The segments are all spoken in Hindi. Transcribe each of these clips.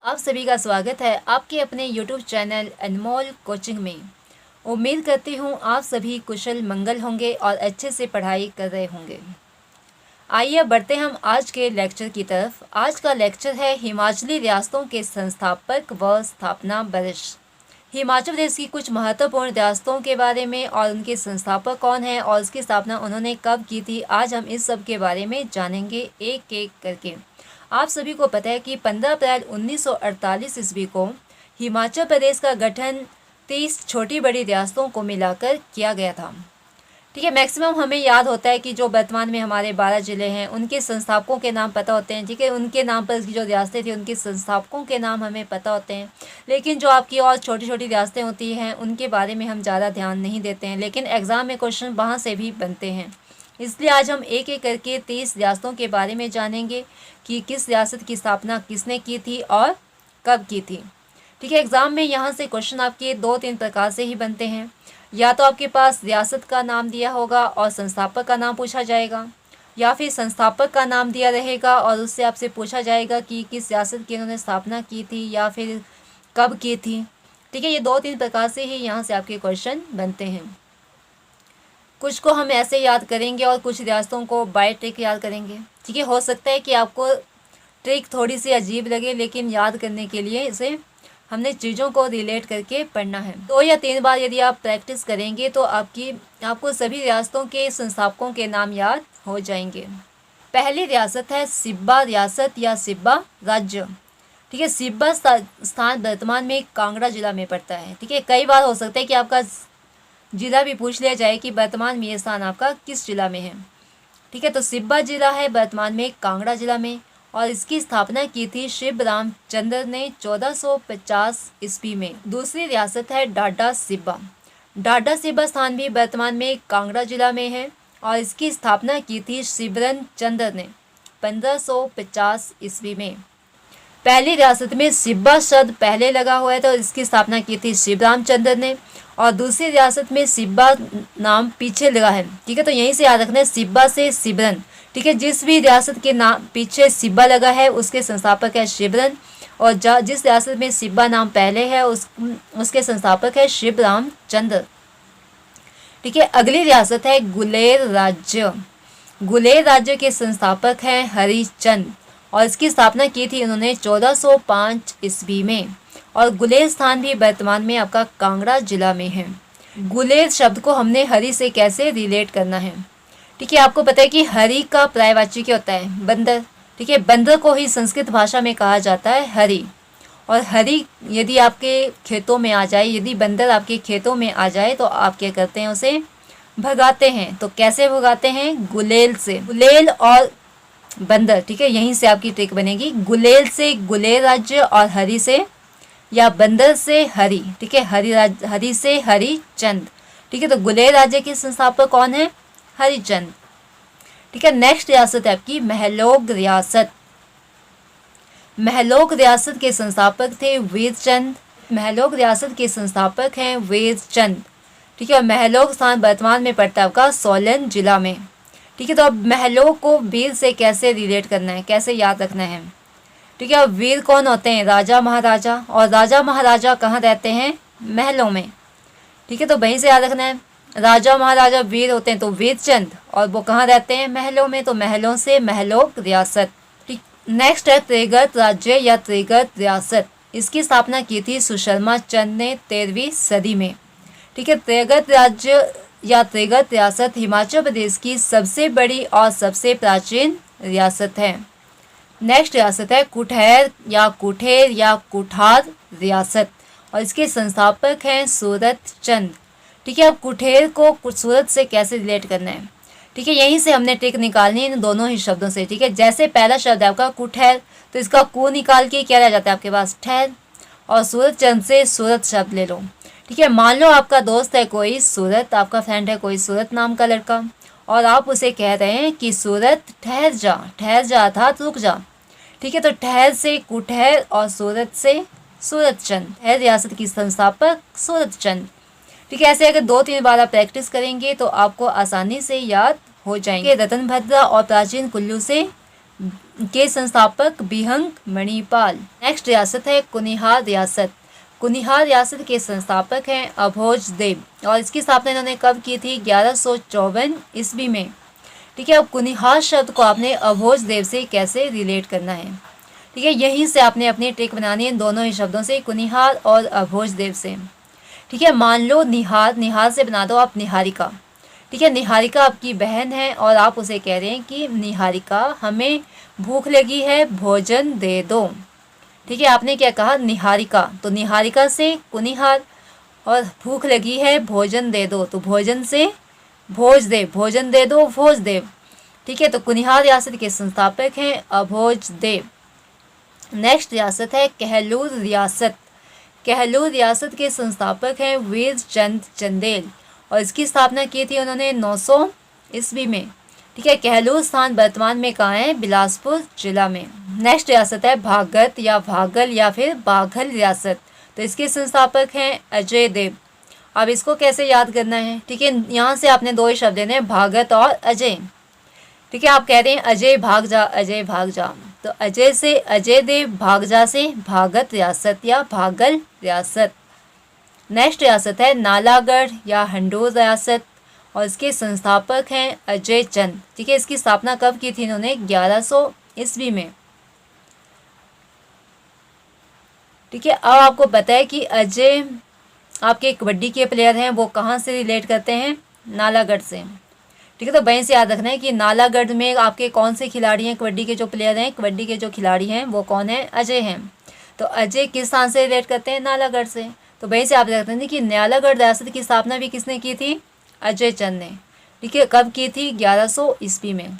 आप सभी का स्वागत है आपके अपने YouTube चैनल अनमोल कोचिंग में। उम्मीद करती हूँ आप सभी कुशल मंगल होंगे और अच्छे से पढ़ाई कर रहे होंगे। आइए बढ़ते हम आज के लेक्चर की तरफ। आज का लेक्चर है हिमाचली रियासतों के संस्थापक व स्थापना वर्ष। हिमाचल प्रदेश की कुछ महत्वपूर्ण रियासतों के बारे में और उनके संस्थापक कौन हैं और उसकी स्थापना उन्होंने कब की थी, आज हम इस सब के बारे में जानेंगे एक एक करके। आप सभी को पता है कि 15 अप्रैल 1948 ईस्वी को हिमाचल प्रदेश का गठन 30 छोटी बड़ी रियासतों को मिलाकर किया गया था। ठीक है, मैक्सिमम हमें याद होता है कि जो वर्तमान में हमारे 12 ज़िले हैं उनके संस्थापकों के नाम पता होते हैं। ठीक है, उनके नाम पर जो रियासतें थी उनके संस्थापकों के नाम हमें पता होते हैं, लेकिन जो आपकी और छोटी छोटी रियासतें होती हैं उनके बारे में हम ज़्यादा ध्यान नहीं देते हैं, लेकिन एग्ज़ाम में क्वेश्चन वहाँ से भी बनते हैं। इसलिए आज हम एक एक करके 30 रियासतों के बारे में जानेंगे कि किस रियासत की स्थापना किसने की थी और कब की थी। ठीक है, एग्ज़ाम में यहाँ से क्वेश्चन आपके 2-3 प्रकार से ही बनते हैं। या तो आपके पास रियासत का नाम दिया होगा और संस्थापक का नाम पूछा जाएगा, या फिर संस्थापक का नाम दिया रहेगा और उससे आपसे पूछा जाएगा कि किस रियासत की उन्होंने स्थापना की थी या फिर कब की थी। ठीक है, ये 2-3 प्रकार से ही यहाँ से आपके क्वेश्चन बनते हैं। कुछ को हम ऐसे याद करेंगे और कुछ रियासतों को बाय ट्रिक याद करेंगे। ठीक है, हो सकता है कि आपको ट्रिक थोड़ी सी अजीब लगे, लेकिन याद करने के लिए इसे हमने चीज़ों को रिलेट करके पढ़ना है। 2 या 3 बार यदि आप प्रैक्टिस करेंगे तो आपको सभी रियासतों के संस्थापकों के नाम याद हो जाएंगे। पहली रियासत है सिब्बा रियासत या सिब्बा राज्य। ठीक है, सिब्बा स्थान वर्तमान में कांगड़ा जिला में पड़ता है। ठीक है, कई बार हो सकता है कि आपका जिला भी पूछ लिया जाए कि वर्तमान में ये स्थान आपका किस जिला में है। ठीक है, तो सिब्बा जिला है वर्तमान में कांगड़ा जिला में और इसकी स्थापना की थी शिवराम चंद्र ने 1450 ईस्वी में। दूसरी रियासत है डाडा सिब्बा। डाडा सिब्बा स्थान भी वर्तमान में कांगड़ा जिला में है और इसकी स्थापना की थी शिवरन चंद्र ने 1550 ईस्वी में। पहली रियासत में सिब्बा शब्द पहले लगा हुआ है तो इसकी स्थापना की थी शिवराम चंद्र ने, और दूसरी रियासत में सिब्बा नाम पीछे लगा है। ठीक है, तो यहीं से याद रखना है सिब्बा से शिवरन। ठीक है, जिस भी रियासत के नाम पीछे सिब्बा लगा है उसके संस्थापक है शिवरन, और जिस रियासत में सिब्बा नाम पहले है उसके संस्थापक है शिवराम चंद्र। ठीक है, अगली रियासत है गुलेर राज्य। गुलेर राज्य के संस्थापक हैं हरिचंद और इसकी स्थापना की थी उन्होंने 1405 ईस्वी में, और गुलेर स्थान भी वर्तमान में आपका कांगड़ा जिला में है। गुलेर शब्द को हमने हरि से कैसे रिलेट करना है। ठीक है, आपको पता है कि हरि का पर्यायवाची क्या होता है? बंदर। ठीक है, बंदर को ही संस्कृत भाषा में कहा जाता है हरि, और हरि यदि आपके खेतों में आ जाए, यदि बंदर आपके खेतों में आ जाए तो आप क्या करते हैं? उसे भगाते हैं। तो कैसे भगाते हैं? गुलेल से। गुलेल और बंदर। ठीक है, यहीं से आपकी ट्रिक बनेगी। गुलेल से गुलेर राज्य और हरि से या बंदर से हरि। ठीक है, हरि से हरिचंद। ठीक है, तो गुलेर राज्य के संस्थापक कौन है? हरिचंद। ठीक है, नेक्स्ट रियासत है आपकी महलोग रियासत। महलोग रियासत के संस्थापक थे वीरचंद। महलोग रियासत के संस्थापक हैं वीरचंद। ठीक है, और महलोग स्थान वर्तमान में पड़ता है आपका सोलन जिला में। ठीक है, तो अब महलोग को वीर से कैसे रिलेट करना है, कैसे याद रखना है? ठीक है, वीर कौन होते हैं? राजा महाराजा, और राजा महाराजा कहाँ रहते हैं? महलों में। ठीक है, तो वहीं से याद रखना है। राजा महाराजा वीर होते हैं तो वीरचंद, और वो कहाँ रहते हैं? महलों में, तो महलों से महलोग रियासत। ठीक, नेक्स्ट है त्रिगत राज्य या त्रिगत रियासत। इसकी स्थापना की थी सुशर्मा चंद ने 13वीं सदी में। ठीक है, त्रिगत राज्य या त्रिगत रियासत हिमाचल प्रदेश की सबसे बड़ी और सबसे प्राचीन रियासत है। नेक्स्ट रियासत है कुठेर या कुठेर या कुठार रियासत, और इसके संस्थापक हैं सूरत चंद। ठीक है, अब कुठेर को सूरत से कैसे रिलेट करना है? ठीक है, यहीं से हमने ट्रिक निकालनी है इन दोनों ही शब्दों से। ठीक है, जैसे पहला शब्द है आपका कुठेर, तो इसका कु निकाल के क्या रह जाता है आपके पास? ठहर, और सूरत चंद से सूरत शब्द ले लो। ठीक है, मान लो आपका दोस्त है कोई सूरत, आपका फ्रेंड है कोई सूरत नाम का लड़का, और आप उसे कह रहे हैं कि सूरत ठहर जा अर्थात रुक जा। ठीक है, तो ठहर से कुठहर और सूरत से सूरत चंद है रियासत की संस्थापक सूरत चंद। ठीक है, ऐसे अगर 2-3 बार आप प्रैक्टिस करेंगे तो आपको आसानी से याद हो जाएंगे। रतन भद्रा और प्राचीन कुल्लू से के संस्थापक बिहंग मणिपाल। नेक्स्ट रियासत है कुनिहार रियासत। कुनिहार रियासत के संस्थापक हैं अभोज देव और इसकी स्थापना इन्होंने कब की थी? 1154 ईस्वी में। ठीक है, अब कुनिहार शब्द को आपने अभोज देव से कैसे रिलेट करना है? ठीक है, यहीं से आपने अपनी ट्रिक बनानी है, दोनों ही शब्दों से, कुनिहार और अभोज देव से। ठीक है, मान लो निहार, निहार से बना दो आप निहारिका। ठीक है, निहारिका आपकी बहन है और आप उसे कह रहे हैं कि निहारिका हमें भूख लगी है, भोजन दे दो। ठीक है, आपने क्या कहा? निहारिका, तो निहारिका से कुनिहार, और भूख लगी है, भोजन दे दो, तो भोजन से भोज देव, भोजन दे दो, भोज देव। ठीक है, तो कुनिहार रियासत के संस्थापक हैं अभोज देव। नेक्स्ट रियासत है कहलूर रियासत। कहलूर रियासत के संस्थापक हैं वीर चंद चंदेल और इसकी स्थापना की थी उन्होंने 900 ईस्वी में। ठीक है, कहलूर स्थान वर्तमान में कहाँ है? बिलासपुर जिला में। नेक्स्ट रियासत है भागत या भागल या फिर बाघल रियासत, तो इसके संस्थापक हैं अजय देव। अब इसको कैसे याद करना है? ठीक है, यहाँ से आपने दो ही शब्द देने, भागत और अजय। ठीक है, आप कह रहे हैं अजय भाग जा, अजय भाग जा, तो अजय से अजय देव, भाग जा से भागत रियासत या भागल रियासत। नेक्स्ट रियासत है नालागढ़ या हंडोर रियासत और इसके संस्थापक हैं अजय चंद। ठीक है, इसकी स्थापना कब की थी इन्होंने? 1100 ईस्वी में। ठीक है, अब आपको पता है कि अजय आपके कबड्डी के प्लेयर हैं, वो कहाँ से रिलेट करते हैं? नालागढ़ से। ठीक है, तो वहीं से याद रखना है कि नालागढ़ में आपके कौन से खिलाड़ी हैं? कबड्डी के जो प्लेयर हैं, कबड्डी के जो खिलाड़ी हैं वो कौन है? अजय हैं। तो अजय किस स्थान से रिलेट करते हैं? नालागढ़ से। तो वहीं से आप देखते हैं कि नालागढ़ रियासत की स्थापना भी किसने की थी? अजय चंद ने। ठीक है, कब की थी? 1100 ईस्वी में।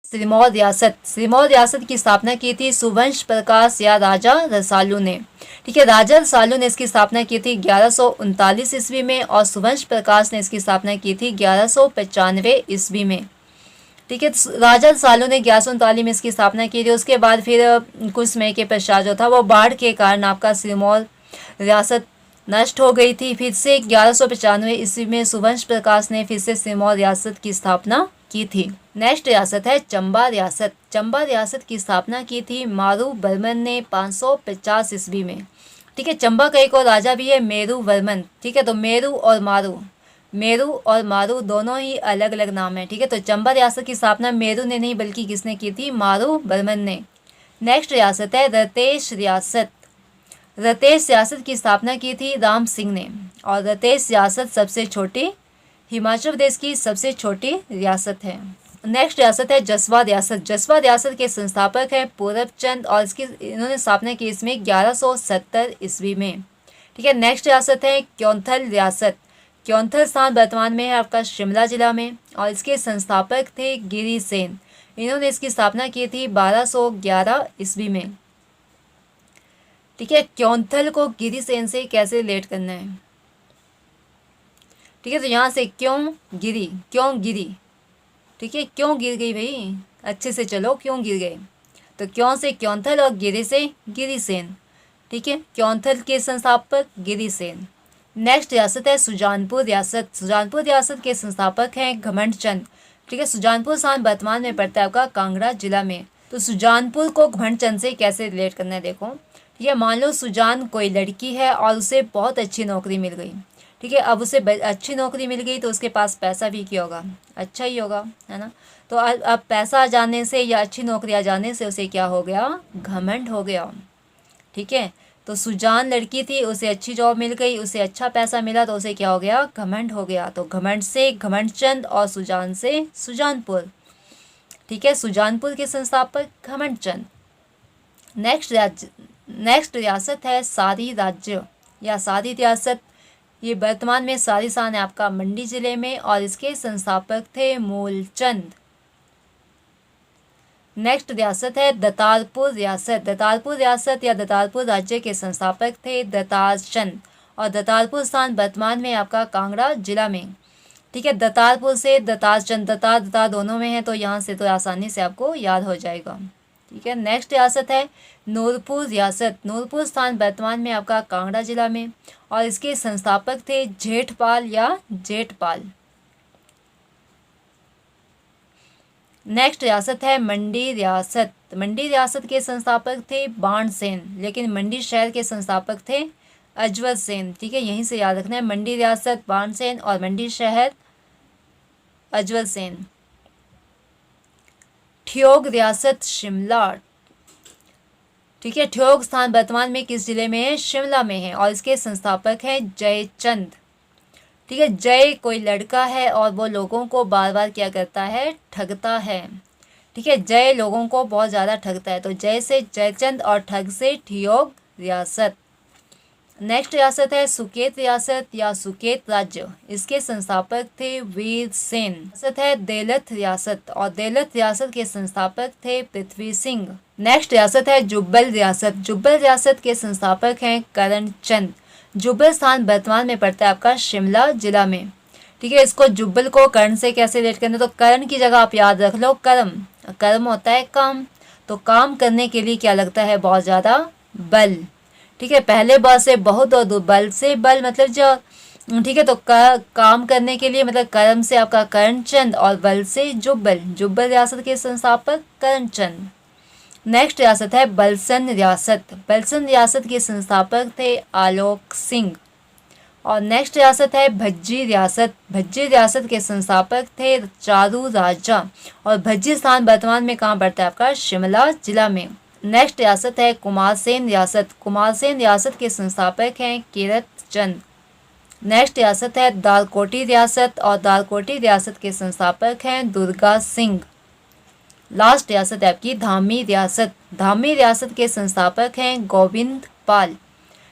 सिरमौर रियासत। सिरमौर रियासत की स्थापना की थी सुवंश प्रकाश या राजा रसालू ने। ठीक है, राजा रसालू ने इसकी स्थापना की थी 1139 ईस्वी में और सुवंश प्रकाश ने इसकी स्थापना की थी 1195 ईस्वी में। ठीक है, राजा रसालू ने 1139 में इसकी स्थापना की थी। उसके बाद फिर कुछ समय के पश्चात जो था वो बाढ़ के कारण आपका सिरमौर रियासत नष्ट हो गई थी। फिर से 1195 ईस्वी में सुवंश प्रकाश ने फिर से सिरमौर रियासत की स्थापना की थी। नेक्स्ट रियासत है चंबा रियासत। चंबा रियासत की स्थापना की थी मारू वर्मन ने 550 ईस्वी में। ठीक है, चंबा का एक और राजा भी है मेरू वर्मन। ठीक है, तो मेरू और मारू दोनों ही अलग अलग नाम है। ठीक है, तो चंबा रियासत की स्थापना मेरू ने नहीं बल्कि किसने की थी? मारू वर्मन ने। नेक्स्ट रियासत है रतेश रियासत। रतेश रियासत की स्थापना की थी राम सिंह ने और रतेश रियासत सबसे छोटी, हिमाचल प्रदेश की सबसे छोटी रियासत है। नेक्स्ट रियासत है जसवा रियासत। जसवा रियासत के संस्थापक हैं पूरब चंद और इसकी इन्होंने स्थापना की इसमें 1170 ईस्वी में। ठीक है, नेक्स्ट रियासत है क्योंथल रियासत। क्योंथल स्थान वर्तमान में है आपका शिमला जिला में और इसके संस्थापक थे गिरी सेन। इन्होंने इसकी स्थापना की थी 1211 ईस्वी में। ठीक है, क्योंथल को गिरी सेन से कैसे रिलेट करना है? ठीक है, तो यहाँ से क्यों गिरी। ठीक है, क्यों गिर गई भाई? अच्छे से चलो, क्यों गिर गए? तो क्यों से क्योंथल और गिरी से गिरी सेन। ठीक है, क्योंथल के संस्थापक गिरी सेन। नेक्स्ट रियासत है सुजानपुर रियासत। सुजानपुर रियासत के संस्थापक हैं घमंड चंद। ठीक है, सुजानपुर स्थान वर्तमान में पड़ता है आपका कांगड़ा जिला में। तो सुजानपुर को घमंड चंद से कैसे रिलेट करना है? देखो, ठीक है, मान लो सुजान कोई लड़की है और उसे बहुत अच्छी नौकरी मिल गई। ठीक है, अब उसे अच्छी नौकरी मिल गई तो उसके पास पैसा भी क्या होगा? अच्छा ही होगा, है ना। तो अब पैसा आ जाने से या अच्छी नौकरी आ जाने से उसे क्या हो गया? घमंड हो गया। ठीक है, तो सुजान लड़की थी, उसे अच्छी जॉब मिल गई, उसे अच्छा पैसा मिला तो उसे क्या हो गया? घमंड हो गया। तो घमंड से घमंड चंद और सुजान से सुजानपुर। ठीक है, सुजानपुर के संस्थापक घमंड चंद। नेक्स्ट रियासत है सारी राज्य या सारी रियासत। ये वर्तमान में सारी स्थान है आपका मंडी जिले में और इसके संस्थापक थे मूलचंद। नेक्स्ट रियासत है दतारपुर रियासत। दतारपुर रियासत या दतारपुर राज्य के संस्थापक थे दतार चंद और दतारपुर स्थान वर्तमान में आपका कांगड़ा जिला में। ठीक है, दतारपुर से दतार चंद, दतार दोनों में है तो यहाँ से तो आसानी से आपको याद हो जाएगा। ठीक है, नेक्स्ट रियासत है नूरपुर रियासत। नूरपुर स्थान वर्तमान में आपका कांगड़ा जिला में और इसके संस्थापक थे जेठपाल या जेठपाल। नेक्स्ट रियासत है मंडी रियासत। मंडी रियासत के संस्थापक थे बाणसेन, लेकिन मंडी शहर के संस्थापक थे अजवर सेन। ठीक है, यहीं से याद रखना है, मंडी रियासत बाणसेन और मंडी शहर अजवर सेन। ठियोग रियासत शिमला। ठीक है, ठियोग स्थान वर्तमान में किस जिले में है? शिमला में है, और इसके संस्थापक हैं जयचंद। ठीक है, जय कोई लड़का है और वो लोगों को बार बार क्या करता है? ठगता है। ठीक है, जय लोगों को बहुत ज़्यादा ठगता है, तो जय से जयचंद और ठग से ठियोग रियासत। नेक्स्ट रियासत है सुकेत रियासत या सुकेत राज्य। इसके संस्थापक थे वीर सेन। रियासत है देलथ रियासत, और देलथ रियासत के संस्थापक थे पृथ्वी सिंह। नेक्स्ट रियासत है जुब्बल रियासत। जुब्बल रियासत के संस्थापक हैं करणचंद। जुब्बल स्थान वर्तमान में पड़ता है आपका शिमला जिला में। ठीक है, इसको जुब्बल को कर्ण से कैसे रिलेट करना, तो कर्ण की जगह आप याद रख लो कर्म। कर्म होता है काम, तो काम करने के लिए क्या लगता है? बहुत ज़्यादा बल। ठीक है, पहले बार से बहुत और दो बल से बल मतलब जो। ठीक है, तो काम करने के लिए मतलब कर्म से आपका करणचंद और बल से जुब्बल। जुब्बल रियासत के संस्थापक करणचंद। नेक्स्ट रियासत है बलसन रियासत। बलसन रियासत के संस्थापक थे आलोक सिंह। और नेक्स्ट रियासत है भज्जी रियासत। भज्जी रियासत के संस्थापक थे चारू राजा, और भज्जी स्थान वर्तमान में कहाँ पड़ता है आपका? शिमला जिला में। नेक्स्ट रियासत है कुमारसेन रियासत। कुमारसेन रियासत के संस्थापक हैं कीरत चंद। नेक्स्ट रियासत है दालकोटी रियासत, और दालकोटी रियासत के संस्थापक हैं दुर्गा सिंह। लास्ट रियासत है आपकी धामी रियासत। धामी रियासत के संस्थापक हैं गोविंद पाल।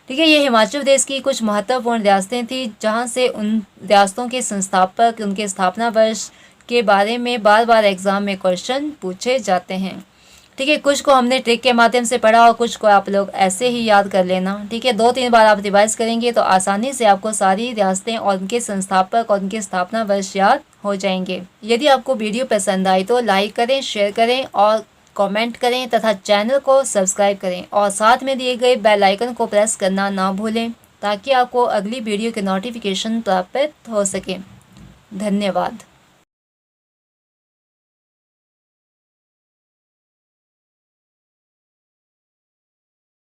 ठीक है, ये हिमाचल प्रदेश की कुछ महत्वपूर्ण रियासतें थी, जहां से उन रियासतों के संस्थापक, उनके स्थापना वर्ष के बारे में बार बार एग्जाम में क्वेश्चन पूछे जाते हैं। ठीक है, कुछ को हमने ट्रिक के माध्यम से पढ़ा और कुछ को आप लोग ऐसे ही याद कर लेना। ठीक है, 2-3 बार आप रिवाइज करेंगे तो आसानी से आपको सारी रियासतें और उनके संस्थापक और उनके स्थापना वर्ष याद हो जाएंगे। यदि आपको वीडियो पसंद आई तो लाइक करें, शेयर करें और कमेंट करें तथा चैनल को सब्सक्राइब करें, और साथ में दिए गए बेल आइकन को प्रेस करना ना भूलें, ताकि आपको अगली वीडियो के नोटिफिकेशन प्राप्त हो सके। धन्यवाद।